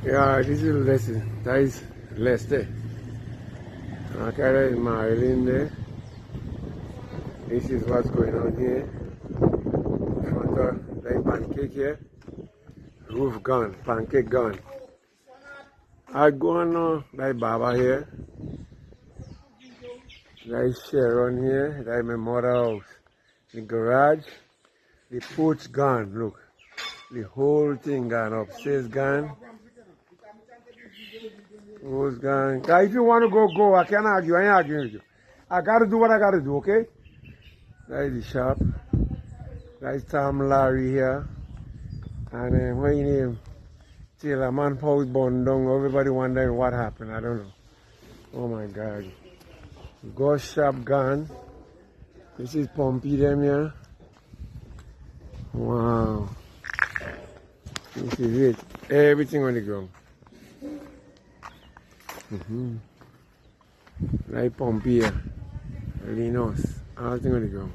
Yeah, this is Leslie. That is Lester. Okay, that is Marilyn there. This is what's going on here. In front of the pancake here. Roof gone, pancake gone. I go on that Baba here. That is Sharon here. That is my mother's house. The garage. The porch gone. Look. The whole thing gone. Upstairs gone. Who's gone? Guys, if you want to go, go. I can't argue. I ain't arguing with you. I got to do what I got to do, okay? That is the shop. That is Tom Larry here. And what you name? Till a man house burned down. Everybody wondering what happened. I don't know. Oh my God. Ghost shop gone. This is Pumpy them here. Wow. This is it. Everything on the ground. Like Pumpy here. Linos. Everything on the ground.